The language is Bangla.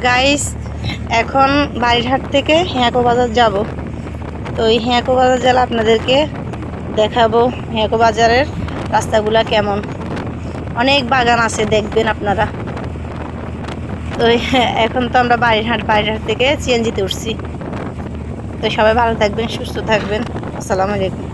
গাইস, এখন বাড়িরহাট থেকে হিয়াকো বাজার যাব। তো এই হিয়াকো বাজার গেলে আপনাদেরকে দেখাবো হিয়াকো বাজারের রাস্তাগুলা কেমন। অনেক বাগান আছে, দেখবেন আপনারা। তো এখন তো আমরা বাড়িরহাট থেকে সিএনজিতে উঠছি। তো সবাই ভালো থাকবেন, সুস্থ থাকবেন। আসসালামু আলাইকুম।